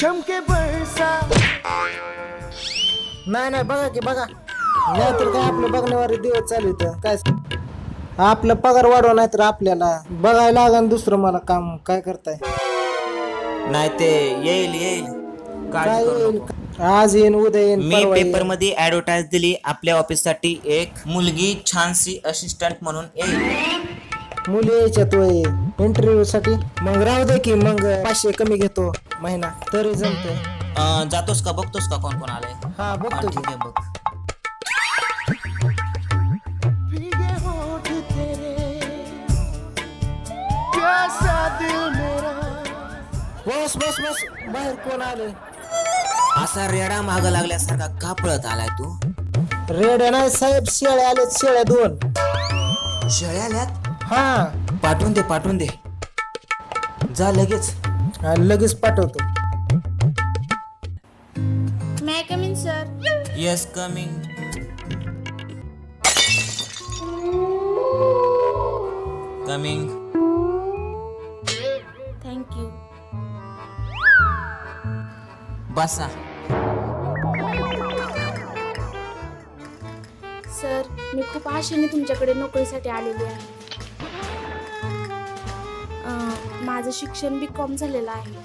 चमके बरसा. नाही बघा की बघा, नाहीतर काय आपलं बघण्यावर दिवस चालू इथं काय. आपलं पगार वाढवा, नाहीतर आपल्याला बघायला लागन दुसरं मला काम. काय करताय? नाही ते येईल येईल, काय काळजी करू येईल? नको. आज येईन, उद्या येईन, मी परवा पेपर येईन. मध्ये ऍडव्हर्टाइज दिली, आपल्या ऑफिस साठी एक मुलगी छानशी असिस्टंट म्हणून येईल. मुली यायच्यात वय इंटरव्ह्यू साठी. मग राहू दे की, मग 500 कमी घेतो महिना तरी जमतंय. जातोस का, बघतोस का कोण कोण आलंय? हा बघतो की. ठीक आहे बघ. भीगे होठ तेरे, प्यासा दिल मेरा. बस बस बस, बाहेर कोण आले? असा रेडा माग लागल्यासारखा का पळत आलाय तू? रेड नाही साहेब, शेळ्या आलेत, शेळ्या 2. शेळ्या आल्यात? हा पाठवून दे पाठवून दे, जा लगेच. लगेच पाठवतो. May I come in, sir? Yes coming. Coming. Thank you. बसा. सर, मी खूप आशेने तुमच्याकडे नोकरीसाठी आलेली आहे. माझं शिक्षण BCom झालेलं आहे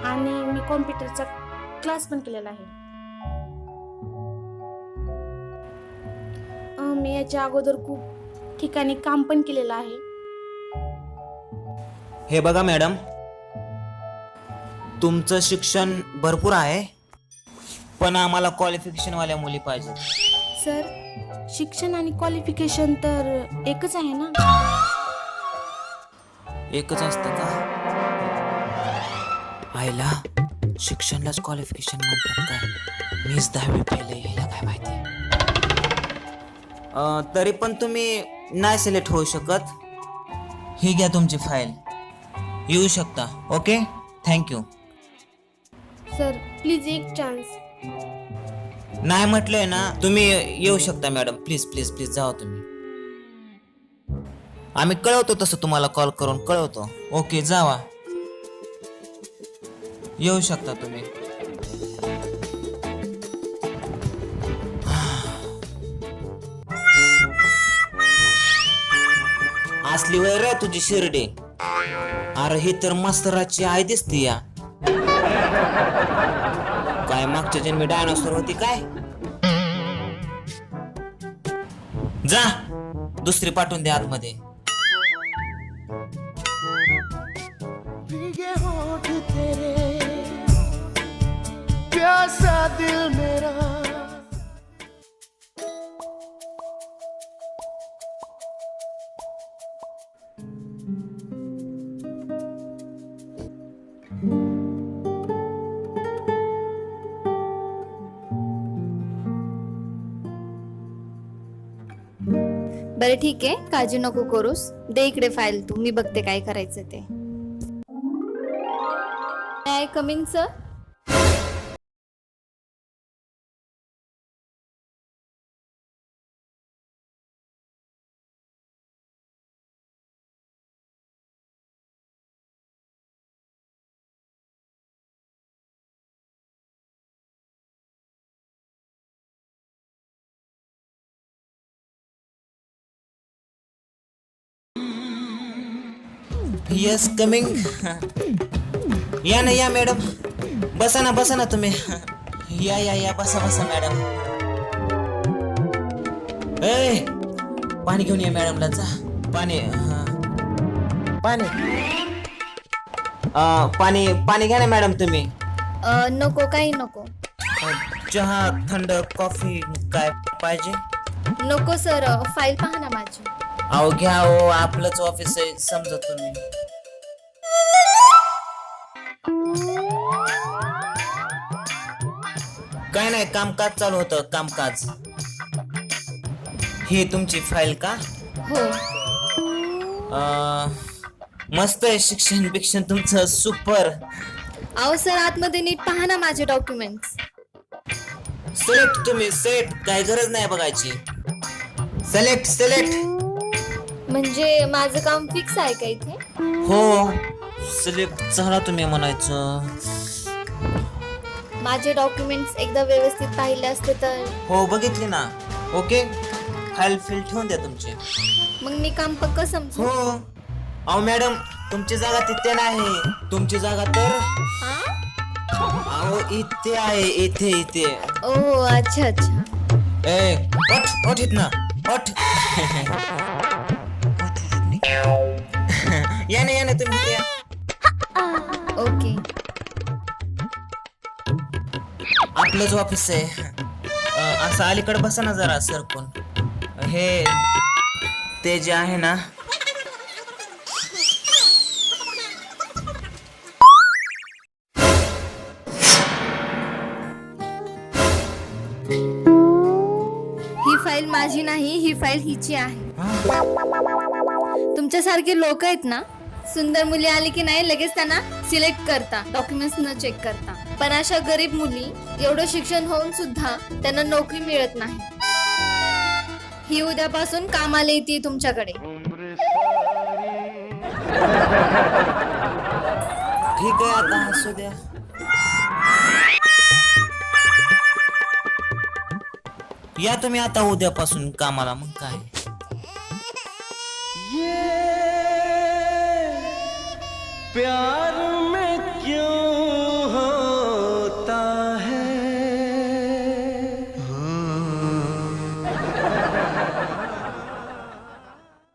आणि मी कॉम्प्युटरचा क्लास पण केलेला आहे. मी याच्या अगोदर खूप ठिकाणी काम पण केलेलं आहे. हे बघा मॅडम, तुमचं शिक्षण भरपूर आहे, पण आम्हाला क्वालिफिकेशन वाल्या मुली पाहिजे. सर, शिक्षण आणि क्वालिफिकेशन तर एकच आहे ना? एकच असतं का? आईला शिक्षणलाच क्वालिफिकेशन म्हणतात काय? मीच 10वी फेल आहे, ह्याला काय माहिती. तरी पण तुम्ही नाही सिलेक्ट होऊ शकत. ही घ्या तुमची फाईल, येऊ शकता. Okay, thank you. सर, प्लीज एक चान्स. नाही म्हटलंय ना, तुम्ही येऊ शकता मॅडम. प्लीज प्लीज प्लीज जाओ तुम्ही. आम्ही कळवतो तसं, तुम्हाला कॉल करून कळवतो. ओके, जावा, येऊ शकता तुम्ही. असली वय रे तुझी शिर्डी. अरे ही तर मास्तराची आई दिसती या. काय मागच्या जन्मी डायनोसॉर होती काय? जा, दुसरी पाठवून दे आतमध्ये. भीगे होठ तेरे, प्यासा दिल मेरा. बरं ठीक आहे, काळजी नको करूस. दे इकडे फाईल तू, मी बघते काय करायचं ते. I coming sir? Yes coming. या ना या मॅडम, बसा ना तुम्ही. या या या, बसा बसा मॅडम. ए, पाणी घेऊन या मॅडमला, जा. पाणी पाणी पाणी पाणी घ्या ना मॅडम तुम्ही. नको, काही नको. चहा, थंड कॉफी काय पाहिजे? नको सर, फाईल पहा ना माझी. अहो घ्या, हो आपलंच ऑफिस आहे, समजा तुम्ही. काय नाही, कामकाज चालू होतं, कामकाज. ही तुमची फाईल का? हो. मस्त आहे, शिक्षण बिक्षण तुमचं सुपर. अहो सर, आतमध्ये नीट पहा ना माझे डॉक्युमेंट्स. सिलेक्ट तुम्ही, सिलेक्ट, काय गरज नाही बघायची. Select select. म्हणजे माझं काम फिक्स आहे का इथे? हो, सिलेक्ट झाला तुम्ही म्हणायचं. माझे डॉक्युमेंट्स एकदा व्यवस्थित पाहिले असते तर हो बघितले ना. ओके, फाईल फिल ठेवून द्या तुमची. मग मी काम पक्क समजू. हो. अहो मॅडम, तुमची जागा तिथे नाही. तुमची जागा तर अहो इथे आहे. इथे इथे. ओ अच्छा अच्छा. ए उठ उठ इथनं उठ. या ना तुम्ही इथे या. ओके. आपलंच ऑफिस आहे. असं अलीकडे बसा ना जरा सरकून. हे ते जे आहे ना, ही फाईल माझी नाही, ही फाईल हिची आहे. तुमच्यासारखे लोक आहेत ना, सुंदर मुली आली की नाही लगेच त्यांना सिलेक्ट करता, डॉक्युमेंट्स न चेक करता. पण अशा गरीब मुली एवढं शिक्षण होऊन सुद्धा त्यांना नोकरी मिळत नाही. ही उद्यापासून कामाला येते तुमच्याकडे. ठीक आहे आता असू द्या. या तुम्ही आता उद्यापासून कामाला. मग काय. प्यार